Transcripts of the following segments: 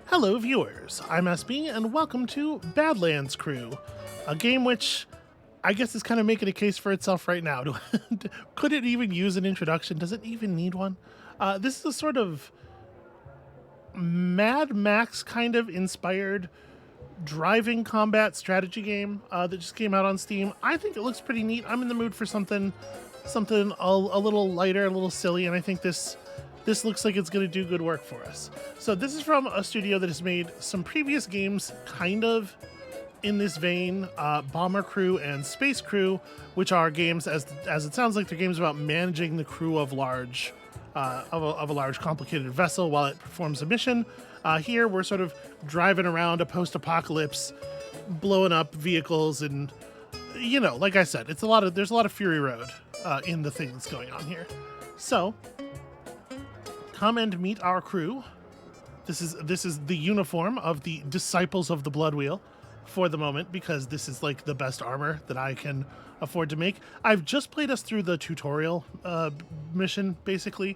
Hello viewers, I'm SB and welcome to Badlands Crew, a game which I guess is kind of making a case for itself right now. Could it even use an introduction? Does it even need one? This is a sort of Mad Max kind of inspired driving combat strategy game that just came out on Steam. I think it looks pretty neat. I'm in the mood for something a little lighter, a little silly, and I think this looks like it's going to do good work for us. So this is from a studio that has made some previous games kind of in this vein, Bomber Crew and Space Crew, which are games, as it sounds like, they're games about managing the crew of a large complicated vessel while it performs a mission. Here we're sort of driving around a post-apocalypse, blowing up vehicles, and like I said, there's a lot of Fury Road in the thing that's going on here. So come and meet our crew. This is the uniform of the Disciples of the Blood Wheel for the moment, because this is like the best armor that I can afford to make. I've just played us through the tutorial mission, basically.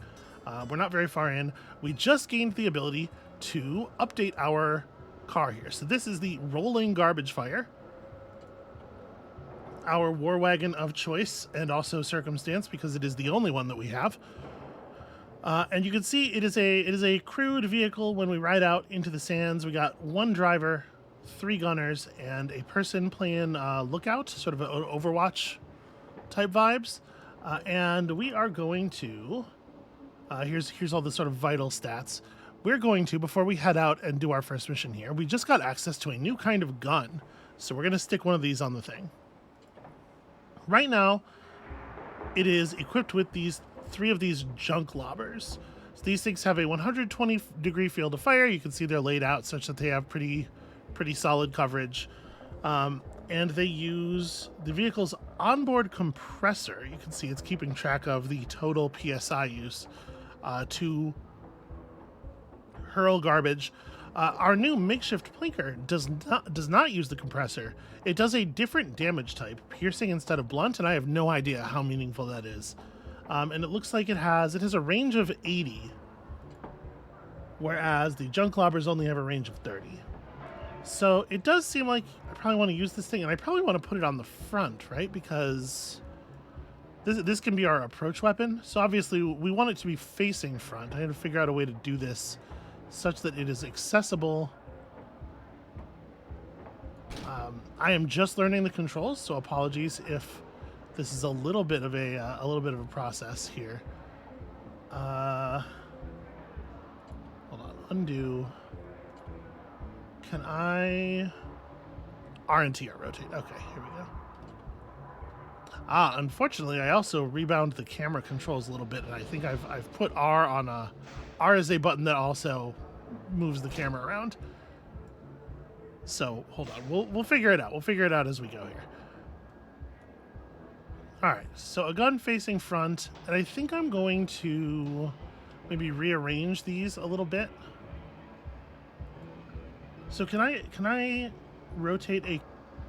We're not very far in. We just gained the ability to update our car here. So this is the rolling garbage fire, our war wagon of choice and also circumstance, because it is the only one that we have. And you can see it is a crewed vehicle. When we ride out into the sands, we got one driver, 3 gunners, and a person playing lookout, sort of an Overwatch type vibes. And we are going to here's all the sort of vital stats. We're going to, before we head out and do our first mission here, we just got access to a new kind of gun, so we're going to stick one of these on the thing. Right now, it is equipped with 3 of these junk lobbers. So these things have a 120-degree field of fire. You can see they're laid out such that they have pretty solid coverage. And they use the vehicle's onboard compressor. You can see it's keeping track of the total PSI use to hurl garbage. Our new makeshift plinker does not use the compressor. It does a different damage type, piercing instead of blunt, and I have no idea how meaningful that is. And it looks like it has a range of 80, whereas the junk lobbers only have a range of 30. So it does seem like I probably want to use this thing, and I probably want to put it on the front, right? Because this can be our approach weapon. So obviously we want it to be facing front. I had to figure out a way to do this such that it is accessible. I am just learning the controls, so apologies if this is a little bit of a process here. Hold on, undo. Can I RNTR rotate? Okay, here we go. Unfortunately, I also rebound the camera controls a little bit, and I think I've put R on R is a button that also moves the camera around. So hold on, we'll figure it out. We'll figure it out as we go here. All right, so a gun facing front, and I think I'm going to maybe rearrange these a little bit. So can I rotate a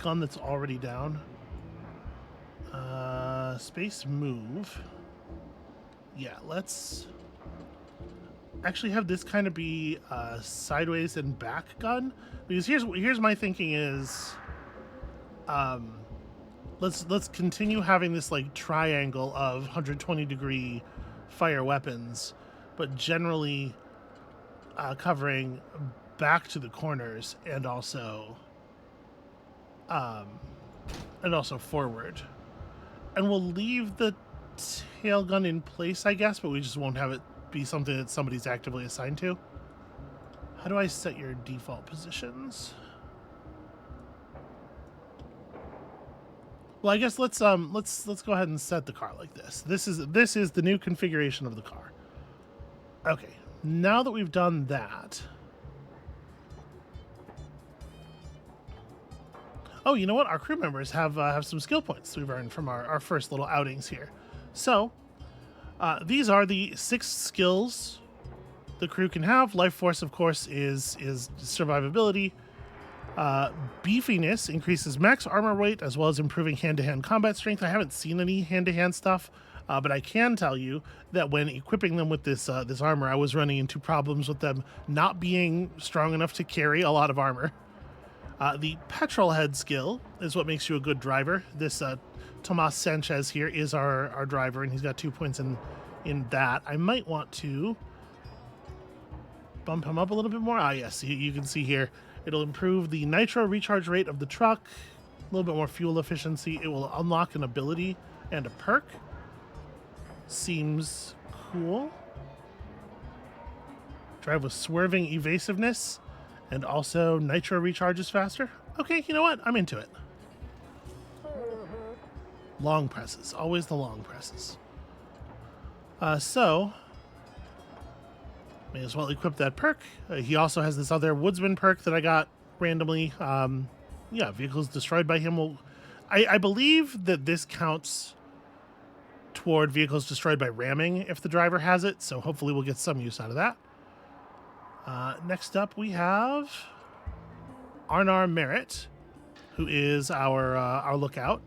gun that's already down? Space move. Yeah, let's actually have this kind of be a sideways and back gun, because here's my thinking is, let's continue having this like triangle of 120-degree fire weapons, but generally covering back to the corners and also forward. And we'll leave the tail gun in place, I guess, but we just won't have it be something that somebody's actively assigned to. How do I set your default positions? Well, I guess let's go ahead and set the car like this. This is the new configuration of the car. Okay, now that we've done that. Oh, you know what? Our crew members have some skill points we've earned from our first little outings here. So, these are the 6 skills the crew can have. Life force, of course, is survivability. Beefiness increases max armor weight, as well as improving hand-to-hand combat strength. I haven't seen any hand-to-hand stuff. But I can tell you that when equipping them with this armor, I was running into problems with them not being strong enough to carry a lot of armor. The petrol head skill is what makes you a good driver. This Tomas Sanchez here is our driver, and he's got 2 points in that. I might want to bump him up a little bit more. Yes, you can see here. It'll improve the nitro recharge rate of the truck, a little bit more fuel efficiency. It will unlock an ability and a perk. Seems cool. Drive with swerving evasiveness, and also nitro recharges faster. Okay, you know what? I'm into it. Long presses. Always the long presses. So, may as well equip that perk. He also has this other woodsman perk that I got randomly. Yeah, vehicles destroyed by him will... I believe that this counts toward vehicles destroyed by ramming if the driver has it, so hopefully we'll get some use out of that. Next up we have Arnar Merritt, who is our lookout.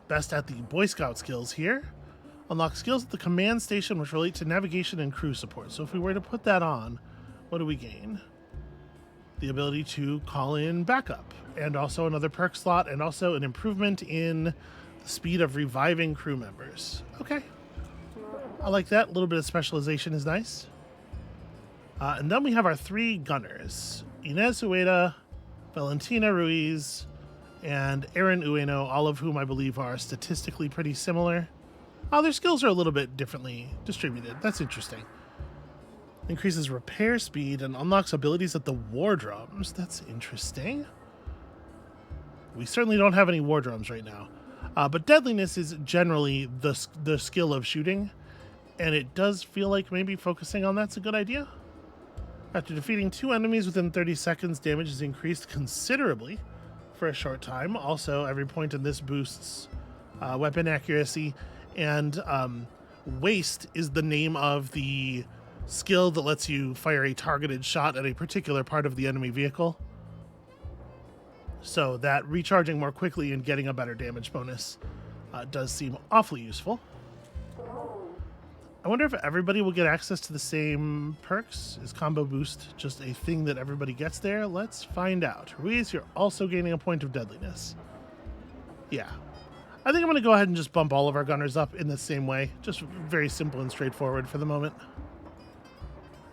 Best at the Boy Scout skills here. Unlock skills at the command station which relate to navigation and crew support. So if we were to put that on, what do we gain? The ability to call in backup, and also another perk slot, and also an improvement in the speed of reviving crew members. Okay. I like that. A little bit of specialization is nice. And then we have our 3 gunners. Inez Ueda, Valentina Ruiz, and Aaron Ueno, all of whom I believe are statistically pretty similar. Their skills are a little bit differently distributed. That's interesting. Increases repair speed and unlocks abilities at the war drums. That's interesting. We certainly don't have any war drums right now. But deadliness is generally the skill of shooting, and it does feel like maybe focusing on that's a good idea. After defeating 2 enemies within 30 seconds, damage is increased considerably for a short time. Also, every point in this boosts weapon accuracy, and waste is the name of the skill that lets you fire a targeted shot at a particular part of the enemy vehicle. So that recharging more quickly and getting a better damage bonus does seem awfully useful. I wonder if everybody will get access to the same perks. Is combo boost just a thing that everybody gets there? Let's find out. Ruiz, you're also gaining a point of deadliness. Yeah. I think I'm going to go ahead and just bump all of our gunners up in the same way. Just very simple and straightforward for the moment.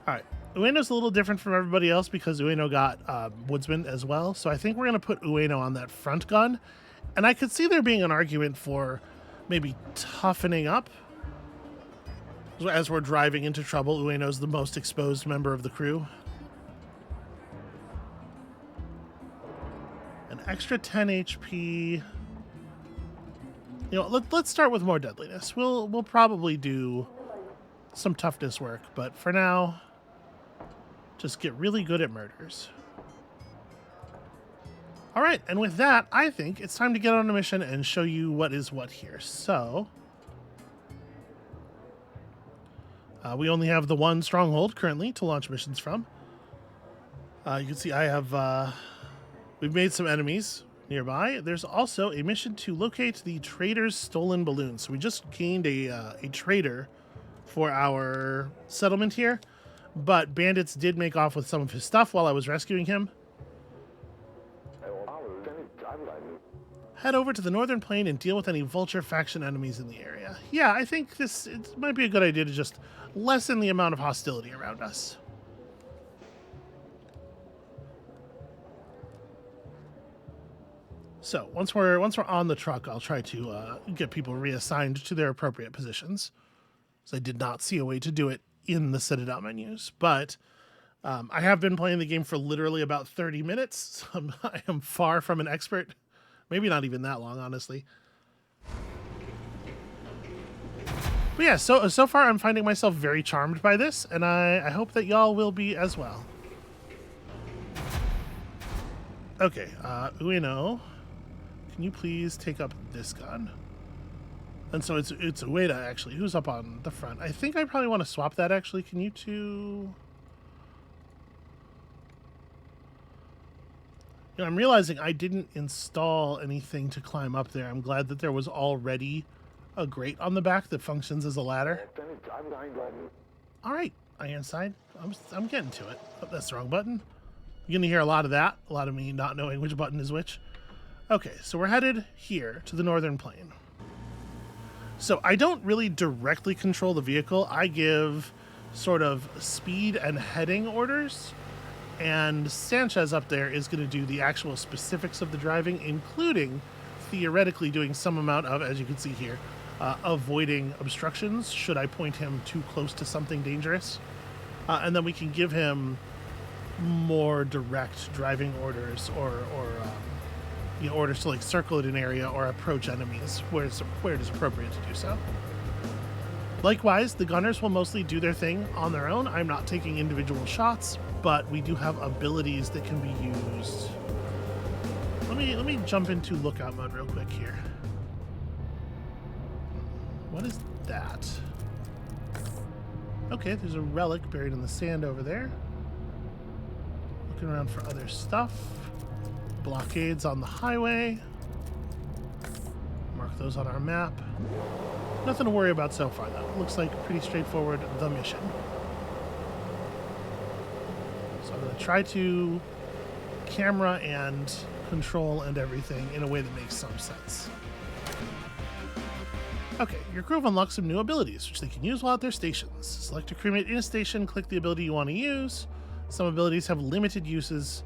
Alright. Ueno's a little different from everybody else because Ueno got Woodsman as well. So I think we're going to put Ueno on that front gun. And I could see there being an argument for maybe toughening up. As we're driving into trouble, Ueno's the most exposed member of the crew. An extra 10 HP. You know, let's start with more deadliness. We'll probably do some toughness work, but for now, just get really good at murders. All right, and with that, I think it's time to get on a mission and show you what is what here. So, we only have the one stronghold currently to launch missions from. You can see I have, we've made some enemies nearby. There's also a mission to locate the trader's stolen balloon. So we just gained a trader for our settlement here, but bandits did make off with some of his stuff while I was rescuing him. Head over to the northern plain and deal with any vulture faction enemies in the area. Yeah, I think it might be a good idea to just lessen the amount of hostility around us. So once we're on the truck, I'll try to get people reassigned to their appropriate positions. So I did not see a way to do it in the Citadel menus, but I have been playing the game for literally about 30 minutes. So I am far from an expert. Maybe not even that long, honestly. But yeah, so far I'm finding myself very charmed by this, and I hope that y'all will be as well. Okay, Ueno, can you please take up this gun? And so it's Ueda, actually, who's up on the front. I think I probably want to swap that, actually. Can you two... You know, I'm realizing I didn't install anything to climb up there. I'm glad that there was already a grate on the back that functions as a ladder. All right, iron side. I'm getting to it. Oh, that's the wrong button. You're gonna hear a lot of that. A lot of me not knowing which button is which. Okay, so we're headed here to the northern plain. So I don't really directly control the vehicle. I give sort of speed and heading orders. And Sanchez up there is going to do the actual specifics of the driving, including theoretically doing some amount of, as you can see here, avoiding obstructions should I point him too close to something dangerous. And then we can give him more direct driving orders or orders to like circle at an area or approach enemies where it is appropriate to do so. Likewise, the gunners will mostly do their thing on their own. I'm not taking individual shots, but we do have abilities that can be used. Let me jump into lookout mode real quick here. What is that? Okay, there's a relic buried in the sand over there. Looking around for other stuff. Blockades on the highway. Mark those on our map. Nothing to worry about so far, though. Looks like pretty straightforward, the mission. So I'm going to try to camera and control and everything in a way that makes some sense. Okay, your crew have unlocked some new abilities, which they can use while at their stations. Select a crewmate in a station, click the ability you want to use. Some abilities have limited uses.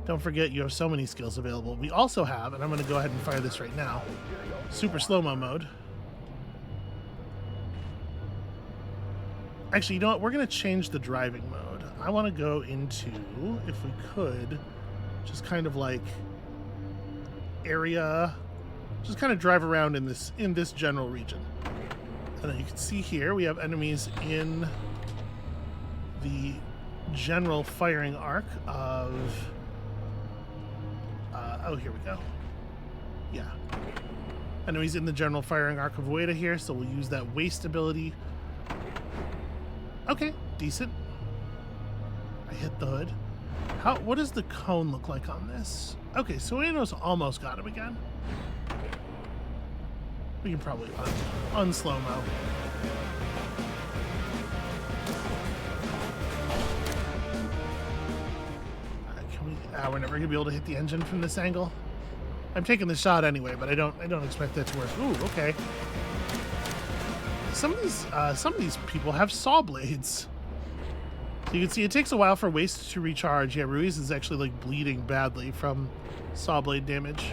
Don't forget you have so many skills available. We also have, and I'm going to go ahead and fire this right now, super slow-mo mode. Actually, you know what? We're going to change the driving mode. I want to go into, if we could, just kind of like area, just kind of drive around in this general region. And then you can see here we have enemies in the general firing arc of oh, here we go. Yeah. Enemies in the general firing arc of Weta here, so we'll use that waste ability. Okay, decent. I hit the hood. What does the cone look like on this? Okay, so Ueno's almost got him again. We can probably unslow-mo. We're never gonna be able to hit the engine from this angle. I'm taking the shot anyway, but I don't expect that to work. Ooh, okay. Some of these people have saw blades. So you can see it takes a while for waste to recharge. Yeah, Ruiz is actually like bleeding badly from saw blade damage.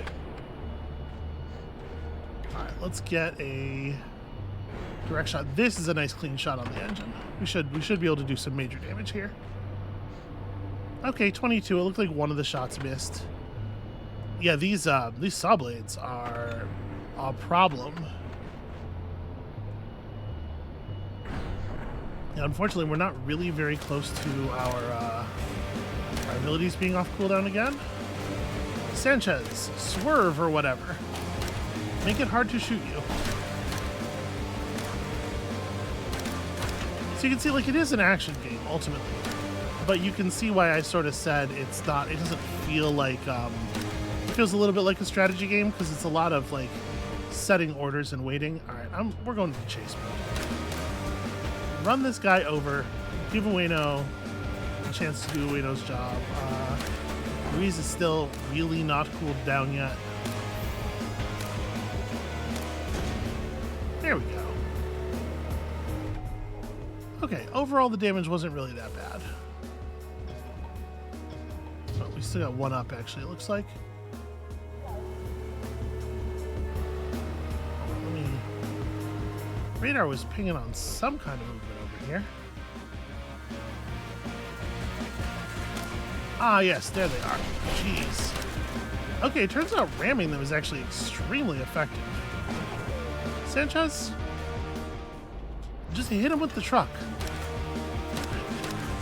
All right, let's get a direct shot. This is a nice clean shot on the engine. We should be able to do some major damage here. Okay, 22. It looked like one of the shots missed. Yeah, these saw blades are a problem. Yeah, unfortunately, we're not really very close to our abilities being off cooldown again. Sanchez, swerve or whatever. Make it hard to shoot you. So you can see, like, it is an action game ultimately. But you can see why I sort of said it's not, it doesn't feel like, it feels a little bit like a strategy game because it's a lot of like setting orders and waiting. All right, we're going to the chase mode. Run this guy over, give Ueno a chance to do Ueno's job. Ruiz is still really not cooled down yet. There we go. Okay, overall the damage wasn't really that bad. Oh, we still got one up, actually, it looks like. Radar was pinging on some kind of movement over here. Ah, yes, there they are. Jeez. Okay, it turns out ramming them is actually extremely effective. Sanchez, just hit him with the truck.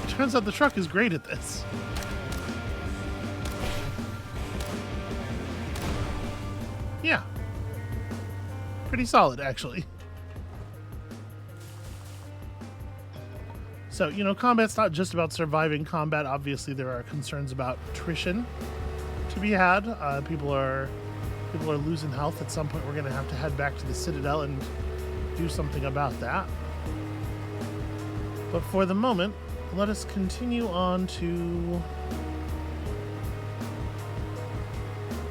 It turns out the truck is great at this. Yeah. Pretty solid, actually. So, you know, combat's not just about surviving combat. Obviously, there are concerns about attrition to be had. People are losing health. At some point, we're going to have to head back to the Citadel and do something about that. But for the moment, let us continue on to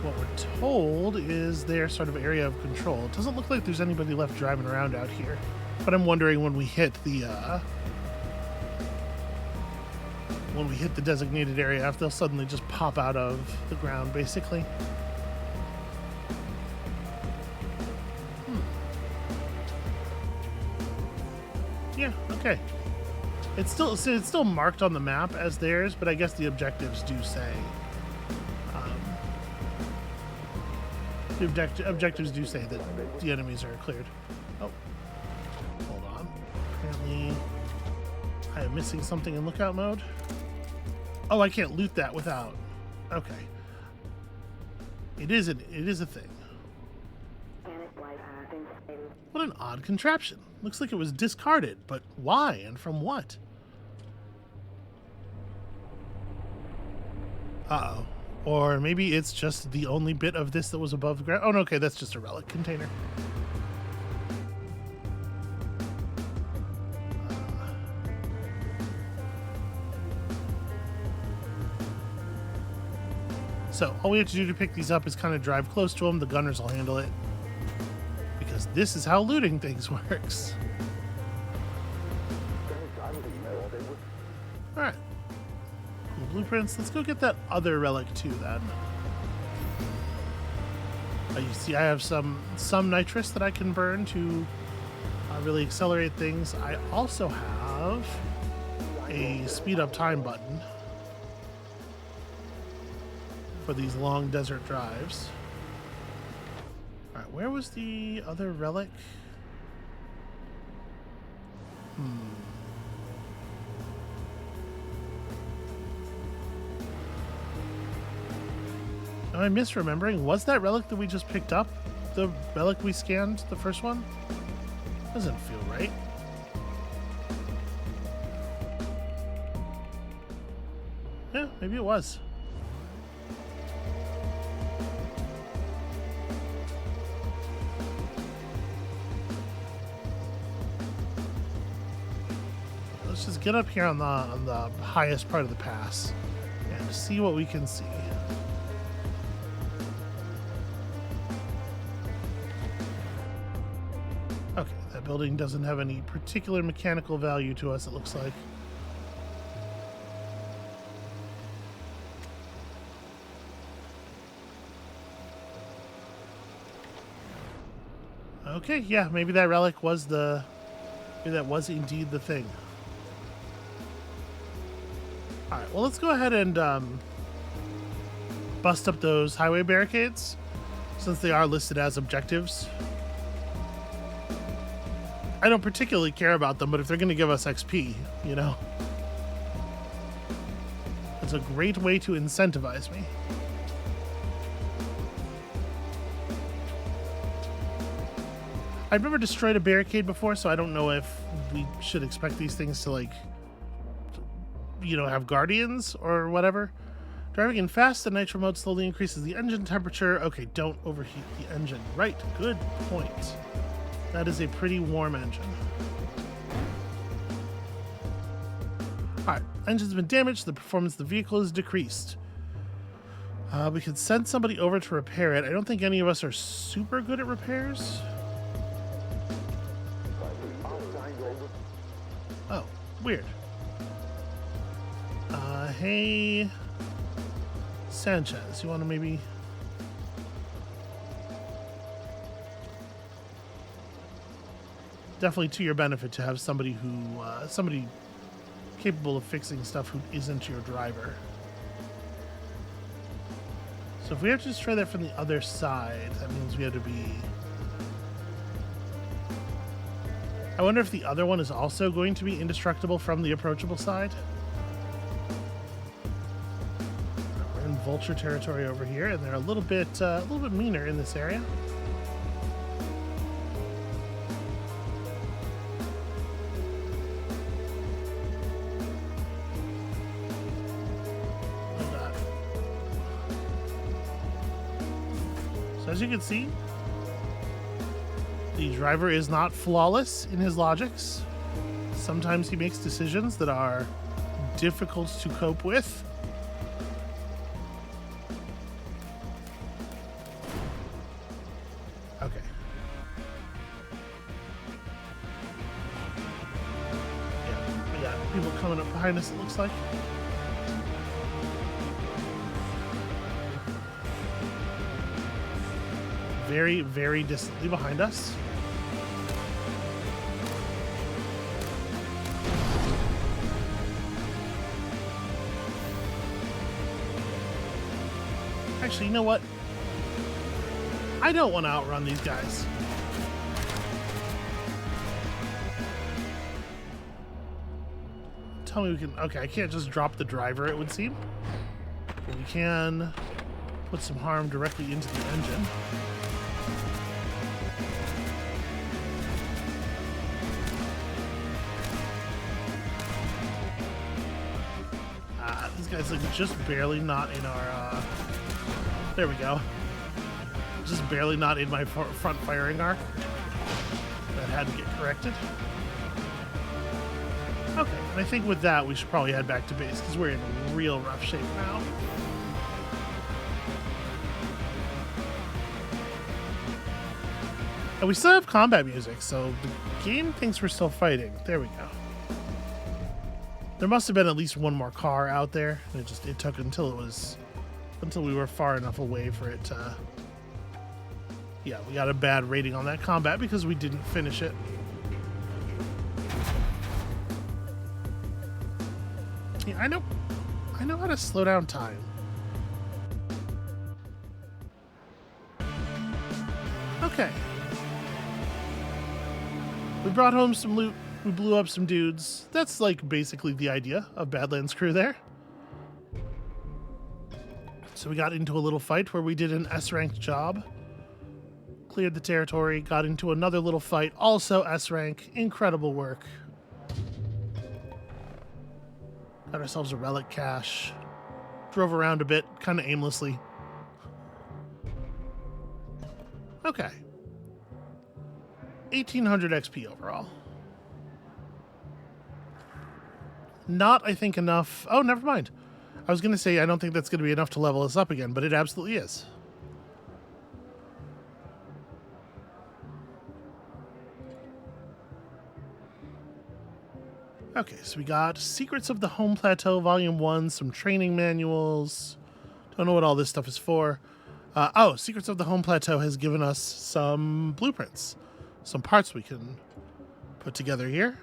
what we're told is their sort of area of control. It doesn't look like there's anybody left driving around out here, but I'm wondering when we hit the designated area if they'll suddenly just pop out of the ground, basically. Yeah, okay. It's still marked on the map as theirs, but I guess the objectives do say. The objectives do say that the enemies are cleared. Oh, hold on. Apparently, I am missing something in lookout mode. Oh, I can't loot that without. Okay. It is a thing. What an odd contraption. Looks like it was discarded, but why and from what? Uh-oh. Or maybe it's just the only bit of this that was above the ground. Oh, no, okay, that's just a relic container. So all we have to do to pick these up is kind of drive close to them. The gunners will handle it. Because this is how looting things works. Alright. Cool blueprints. Let's go get that other relic too then. You see I have some nitrous that I can burn to really accelerate things. I also have a speed up time button for these long desert drives. Alright, where was the other relic? Am I misremembering? Was that relic that we just picked up the relic we scanned, the first one? Doesn't feel right. Yeah, maybe it was. Let's just get up here on the highest part of the pass and see what we can see. Okay, that building doesn't have any particular mechanical value to us, it looks like. Okay, yeah, maybe that relic was maybe that was indeed the thing. Alright, well, let's go ahead and bust up those highway barricades, since they are listed as objectives. I don't particularly care about them, but if they're going to give us XP, you know, it's a great way to incentivize me. I've never destroyed a barricade before, so I don't know if we should expect these things to, like, you know, have guardians or whatever. Driving in fast, the nitro mode slowly increases the engine temperature. Okay, don't overheat the engine. Right, good point. That is a pretty warm engine. Alright, engine's been damaged. The performance of the vehicle is decreased. We could send somebody over to repair it. I don't think any of us are super good at repairs. Oh, weird. Hey, Sanchez, you want to maybe... Definitely to your benefit to have somebody who, somebody capable of fixing stuff who isn't your driver. So if we have to just try that from the other side, that means we have to be... I wonder if the other one is also going to be indestructible from the approachable side. We're in vulture territory over here, and they're a little bit meaner in this area. As you can see, The driver is not flawless in his logics. Sometimes he makes decisions that are difficult to cope with. Okay. Yeah, we got people coming up behind us, it looks like. Very, very distantly behind us. Actually, you know what? I don't want to outrun these guys. Tell me we can... Okay, I can't just drop the driver, it would seem. But we can put some harm directly into the engine. These guys like just barely not in our... There we go. Just barely not in my front firing arc. That had to get corrected. Okay, and I think with that we should probably head back to base because we're in real rough shape now. And we still have combat music, so the game thinks we're still fighting. There we go. There must have been at least one more car out there. And it took until we were far enough away for it to... Yeah, we got a bad rating on that combat because we didn't finish it. Yeah, I know how to slow down time. Okay. We brought home some loot. We blew up some dudes. That's like basically the idea of Badlands crew there. So we got into a little fight where we did an S-ranked job. Cleared the territory, got into another little fight, also S-rank. Incredible work. Got ourselves a relic cache. Drove around a bit, kind of aimlessly. Okay. 1800 XP overall. Not, I think, enough... Oh, never mind. I was going to say I don't think that's going to be enough to level us up again, but it absolutely is. Okay, so we got Secrets of the Home Plateau Volume 1, some training manuals. Don't know what all this stuff is for. Oh, Secrets of the Home Plateau has given us some blueprints. Some parts we can put together here.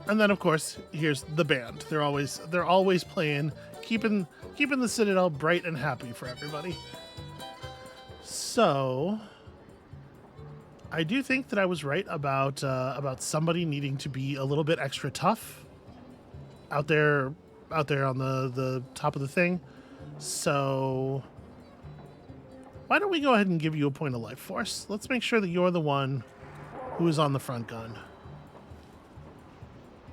And then, of course, here's the band. They're always playing, keeping the Citadel bright and happy for everybody. So, I do think that I was right about somebody needing to be a little bit extra tough out there on the top of the thing. So, why don't we go ahead and give you a point of life force? Let's make sure that you're the one who is on the front gun.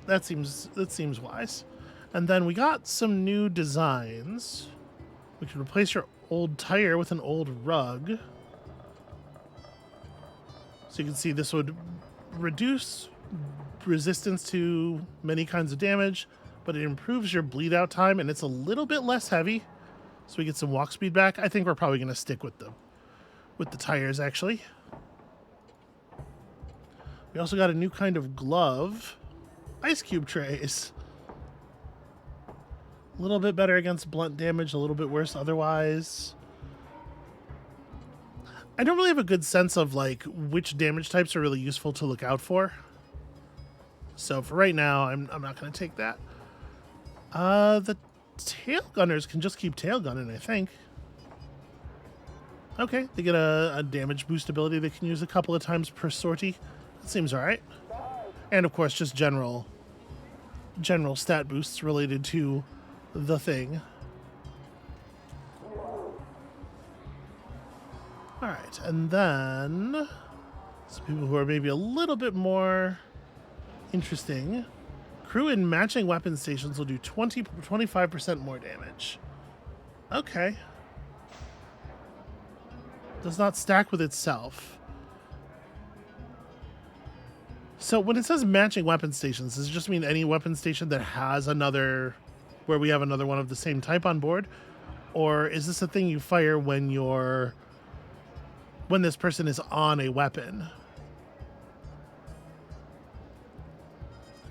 That seems wise. And then we got some new designs. We can replace your old tire with an old rug. So you can see this would reduce resistance to many kinds of damage, but it improves your bleed out time and it's a little bit less heavy. So we get some walk speed back. I think we're probably going to stick with the tires actually. We also got a new kind of glove. Ice cube trays. A little bit better against blunt damage, a little bit worse otherwise. I don't really have a good sense of like which damage types are really useful to look out for. So for right now, I'm not going to take that. The tail gunners can just keep tail gunning, I think. Okay, they get a damage boost ability they can use a couple of times per sortie. That seems alright. And of course, just general stat boosts related to the thing. Alright, and then some people who are maybe a little bit more interesting. Crew in matching weapon stations will do 25% more damage. Okay. Does not stack with itself. So when it says matching weapon stations, does it just mean any weapon station that has another, where we have another one of the same type on board? Or is this a thing you fire when this person is on a weapon?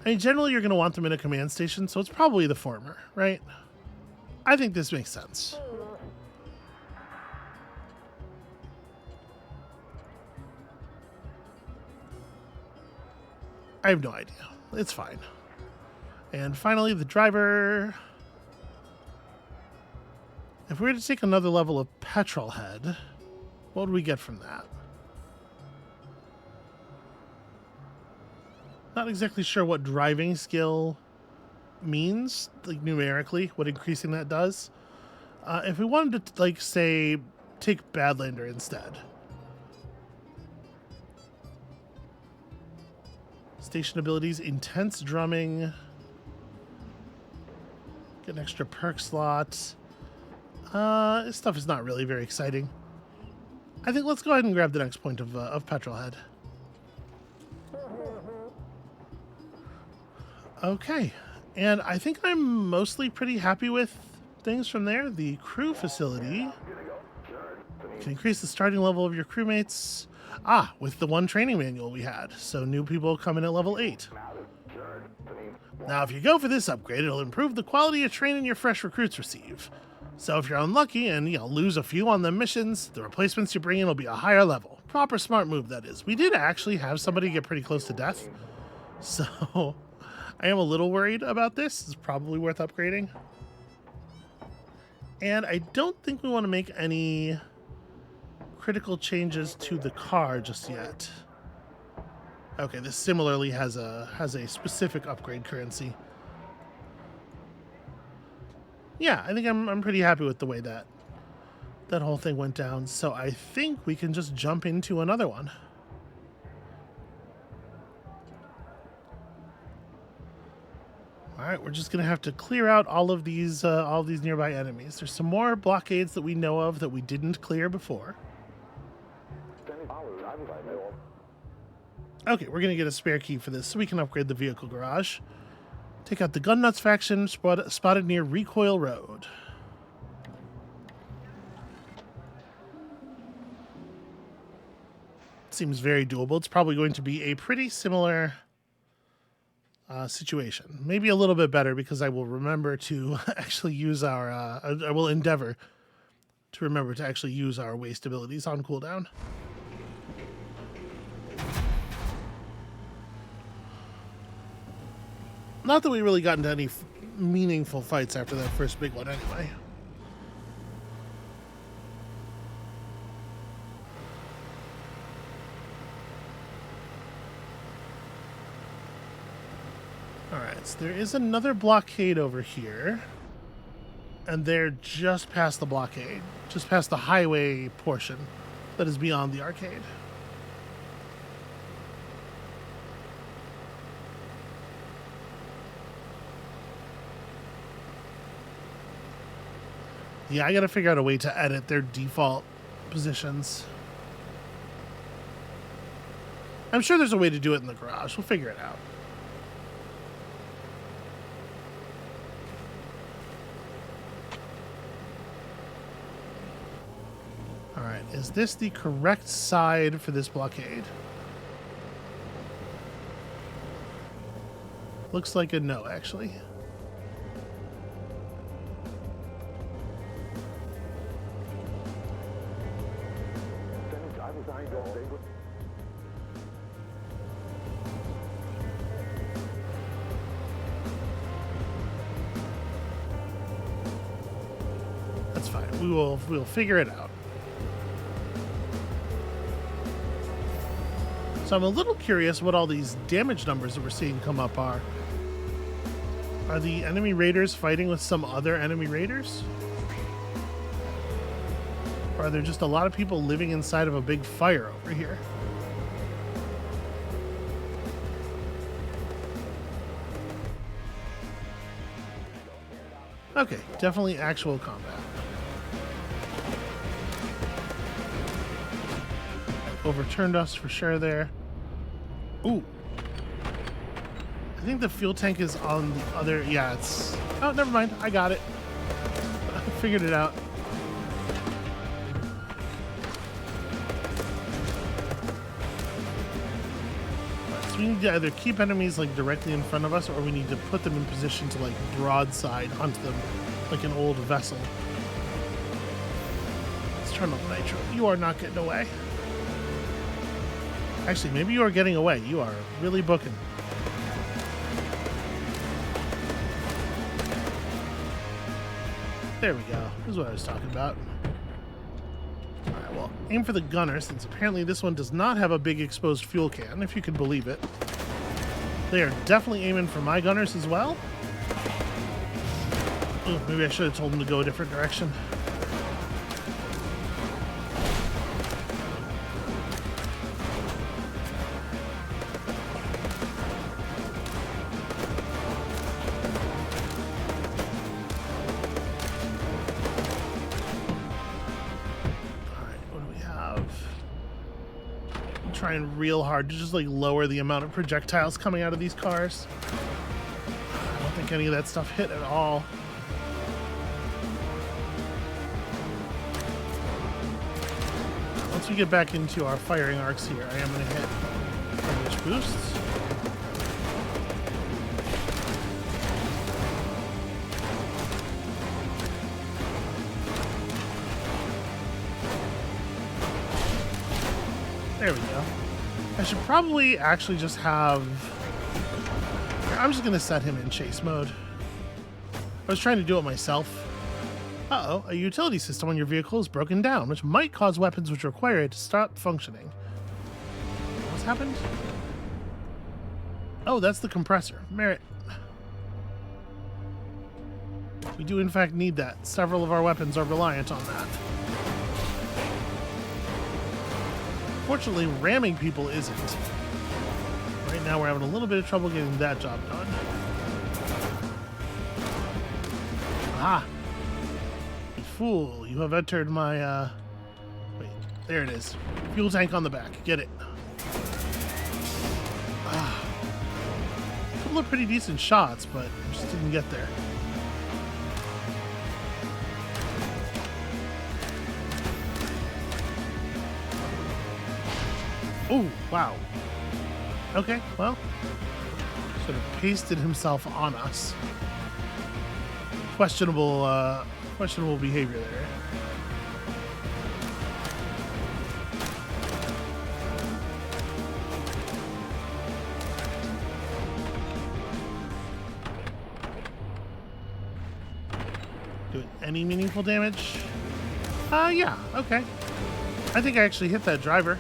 I mean, generally you're going to want them in a command station, so it's probably the former, right? I think this makes sense. I have no idea. It's fine. And finally, the driver. If we were to take another level of petrol head, what would we get from that? Not exactly sure what driving skill means, like numerically, what increasing that does. If we wanted to, like, say, take Badlander instead. Station abilities, intense drumming. Get an extra perk slot. This stuff is not really very exciting. I think let's go ahead and grab the next point of Petrolhead. Okay, and I think I'm mostly pretty happy with things from there. The crew facility can increase the starting level of your crewmates. With the one training manual we had, so new people come in at level 8. Now, if you go for this upgrade, it'll improve the quality of training your fresh recruits receive. So if you're unlucky and lose a few on the missions, the replacements you bring in will be a higher level. Proper smart move, that is. We did actually have somebody get pretty close to death, so I am a little worried about this. It's probably worth upgrading. And I don't think we want to make any critical changes to the car just yet. Okay, this similarly has a specific upgrade currency. Yeah, I think I'm pretty happy with the way that whole thing went down. So I think we can just jump into another one. All right, we're just gonna have to clear out all of these nearby enemies. There's some more blockades that we know of that we didn't clear before. Okay, we're going to get a spare key for this so we can upgrade the vehicle garage. Take out the Gun Nuts faction spotted near Recoil Road. Seems very doable. It's probably going to be a pretty similar situation. Maybe a little bit better because I will remember to actually use our... I will endeavor to remember to actually use our waste abilities on cooldown. Not that we really got into any meaningful fights after that first big one anyway. Alright, so there is another blockade over here. And they're just past the blockade. Just past the highway portion that is beyond the arcade. Yeah, I gotta figure out a way to edit their default positions. I'm sure there's a way to do it in the garage. We'll figure it out. Alright, is this the correct side for this blockade? Looks like a no, actually. That's fine. We'll figure it out. So I'm a little curious what all these damage numbers that we're seeing come up are. Are the enemy raiders fighting with some other enemy raiders? Or are there just a lot of people living inside of a big fire over here? Okay, definitely actual combat. Overturned us for sure there. Ooh. I think the fuel tank is on the other... Yeah, it's... Oh, never mind. I got it. I figured it out. So we need to either keep enemies like directly in front of us, or we need to put them in position to like broadside hunt them like an old vessel. Let's turn on nitro. You are not getting away. Actually, maybe you are getting away. You are really booking. There we go. This is what I was talking about. Alright, well, aim for the gunner, since apparently this one does not have a big exposed fuel can, if you can believe it. They are definitely aiming for my gunners as well. Ooh, maybe I should have told them to go a different direction. Trying real hard to just like lower the amount of projectiles coming out of these cars. I don't think any of that stuff hit at all. Once we get back into our firing arcs here, I am going to hit damage boosts. There we go. I should probably actually just have... I'm just going to set him in chase mode. I was trying to do it myself. Uh-oh, a utility system on your vehicle is broken down, which might cause weapons which require it to stop functioning. What's happened? Oh, that's the compressor. Merit. We do in fact need that. Several of our weapons are reliant on that. Fortunately, ramming people isn't. Right now we're having a little bit of trouble getting that job done. Ah! You fool, you have entered my, wait, there it is. Fuel tank on the back. Get it. Ah. A couple of pretty decent shots, but just didn't get there. Oh, wow. Okay, well, sort of pasted himself on us. Questionable behavior there. Doing any meaningful damage? Yeah, okay. I think I actually hit that driver.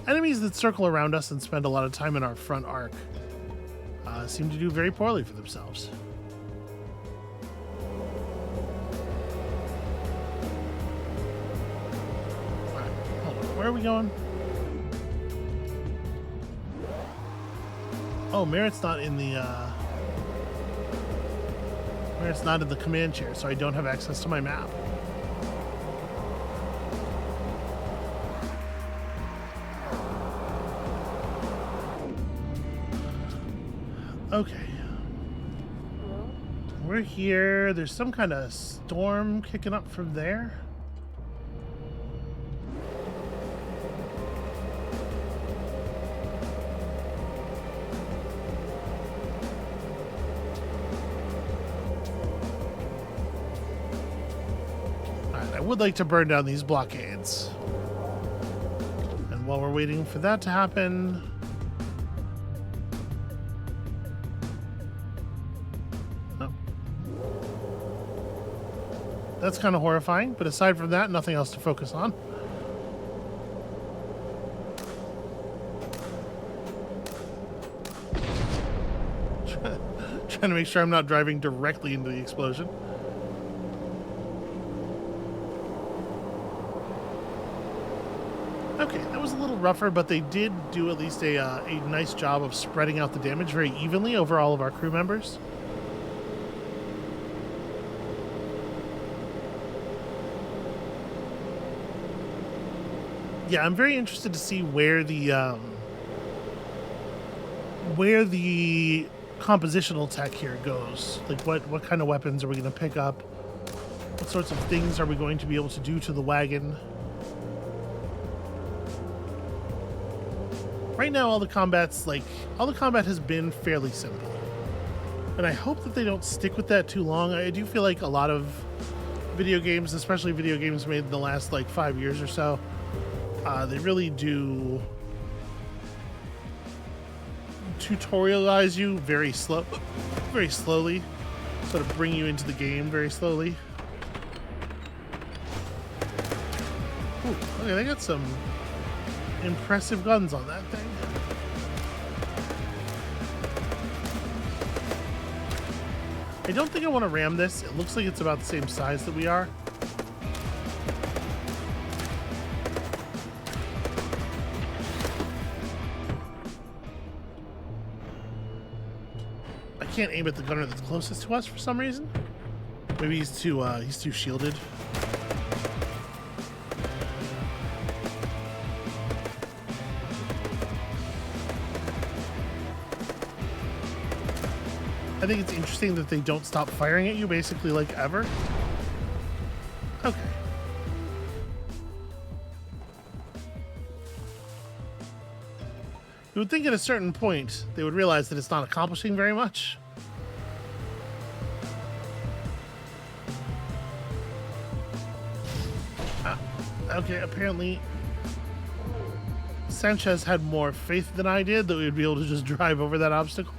Enemies that circle around us and spend a lot of time in our front arc seem to do very poorly for themselves. All right, hold on. Where are we going? Oh, Merritt's not in the command chair, so I don't have access to my map. Okay. We're here. There's some kind of storm kicking up from there. Alright, I would like to burn down these blockades. And while we're waiting for that to happen... That's kind of horrifying, but aside from that, nothing else to focus on. Trying to make sure I'm not driving directly into the explosion. Okay, that was a little rougher, but they did do at least a nice job of spreading out the damage very evenly over all of our crew members. Yeah, I'm very interested to see where the compositional tech here goes. Like, what kind of weapons are we going to pick up? What sorts of things are we going to be able to do to the wagon? Right now, all the combat has been fairly simple. And I hope that they don't stick with that too long. I do feel like a lot of video games, especially video games made in the last, 5 years or so, they really do tutorialize you very slowly, sort of bring you into the game very slowly. Ooh, okay, they got some impressive guns on that thing. I don't think I want to ram this. It looks like it's about the same size that we are. I can't aim at the gunner that's closest to us for some reason. Maybe he's too shielded. I think it's interesting that they don't stop firing at you, basically, ever. Okay. You would think at a certain point they would realize that it's not accomplishing very much. Okay, apparently Sanchez had more faith than I did that we would be able to just drive over that obstacle.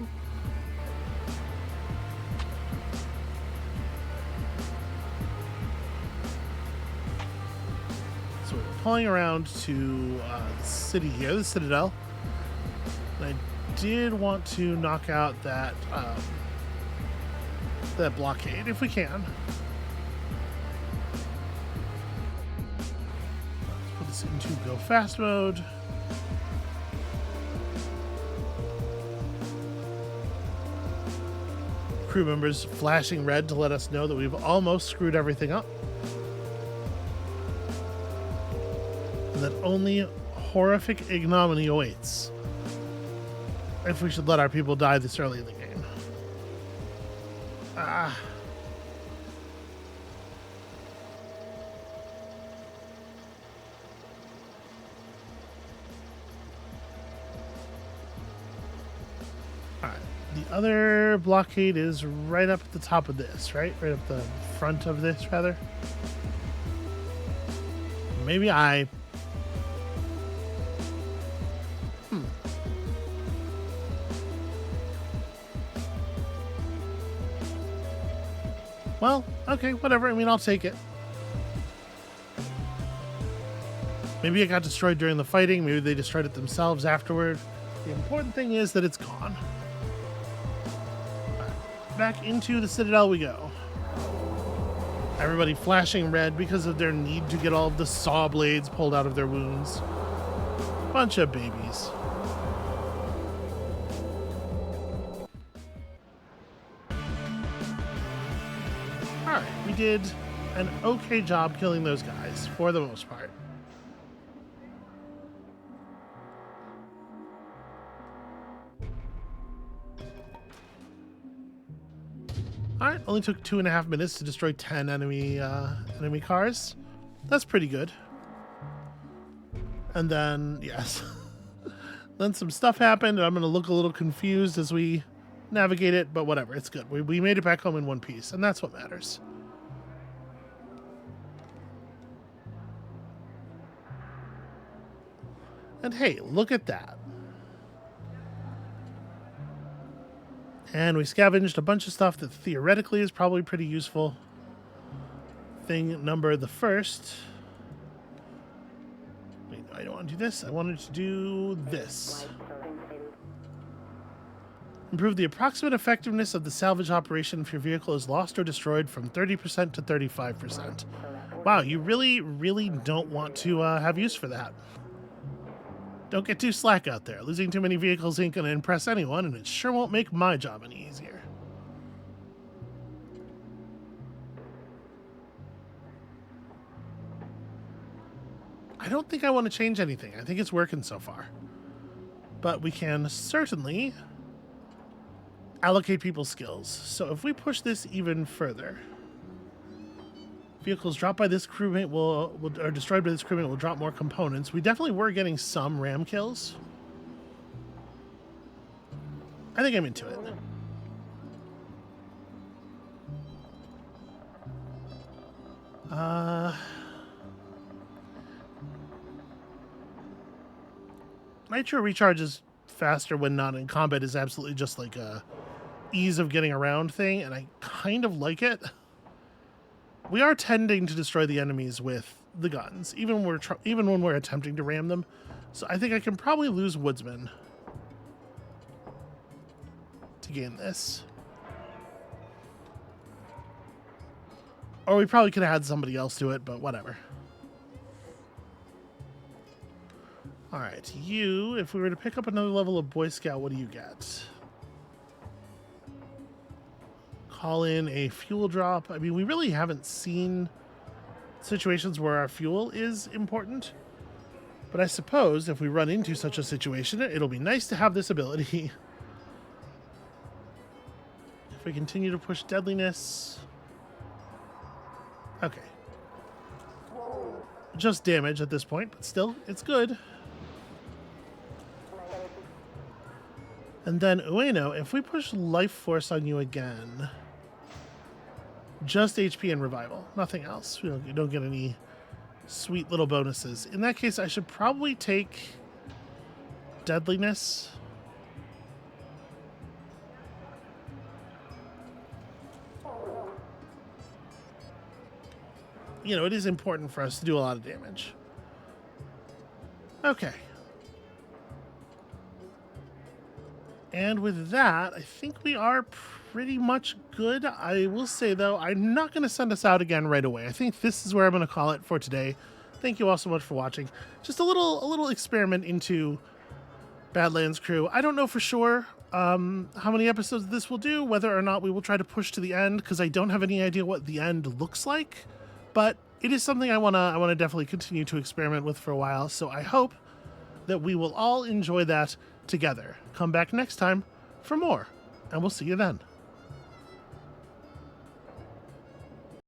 Pulling around to the city here, the Citadel. And I did want to knock out that that blockade if we can. Let's put this into go fast mode. Crew members flashing red to let us know that we've almost screwed everything up. That only horrific ignominy awaits if we should let our people die this early in the game. Alright, the other blockade is right up at the top of this, right? Right up the front of this, rather. Maybe I... Well, okay, whatever. I mean, I'll take it. Maybe it got destroyed during the fighting. Maybe they destroyed it themselves afterward. The important thing is that it's gone. Right, back into the Citadel we go. Everybody flashing red because of their need to get all of the saw blades pulled out of their wounds. Bunch of babies. Alright, we did an okay job killing those guys, for the most part. Alright, only took 2.5 minutes to destroy 10 enemy cars. That's pretty good. And then, yes. Then some stuff happened, and I'm going to look a little confused as we navigate it, but whatever, it's good. We made it back home in one piece, and that's what matters. And hey, look at that. And we scavenged a bunch of stuff that theoretically is probably pretty useful. Thing number the first. Wait, I don't want to do this. I wanted to do this. Improve the approximate effectiveness of the salvage operation if your vehicle is lost or destroyed from 30% to 35%. Wow, you really, really don't want to have use for that. Don't get too slack out there. Losing too many vehicles ain't going to impress anyone, and it sure won't make my job any easier. I don't think I want to change anything. I think it's working so far. But we can certainly allocate people's skills. So if we push this even further, vehicles dropped by this crewmate or destroyed by this crewmate will drop more components. We definitely were getting some ram kills. I think I'm into it. Nitro recharges faster when not in combat is absolutely just like a ease of getting around thing, and I kind of like it. We are tending to destroy the enemies with the guns, even when we're attempting to ram them. So I think I can probably lose Woodsman to gain this. Or we probably could have had somebody else do it, but whatever. All right, you, if we were to pick up another level of Boy Scout, what do you get? Call in a fuel drop. I mean, we really haven't seen situations where our fuel is important. But I suppose if we run into such a situation, it'll be nice to have this ability. If we continue to push deadliness. Okay. Just damage at this point, but still, it's good. And then Ueno, if we push Life Force on you again, just HP and Revival, nothing else. You don't get any sweet little bonuses. In that case, I should probably take Deadliness. You know, it is important for us to do a lot of damage. Okay. And with that, I think we are pretty much good. I will say, though, I'm not going to send us out again right away. I think this is where I'm going to call it for today. Thank you all so much for watching. Just a little experiment into Badlands Crew. I don't know for sure how many episodes this will do, whether or not we will try to push to the end, because I don't have any idea what the end looks like. But it is something I wanna definitely continue to experiment with for a while. So I hope that we will all enjoy that together. Come back next time for more, and we'll see you then.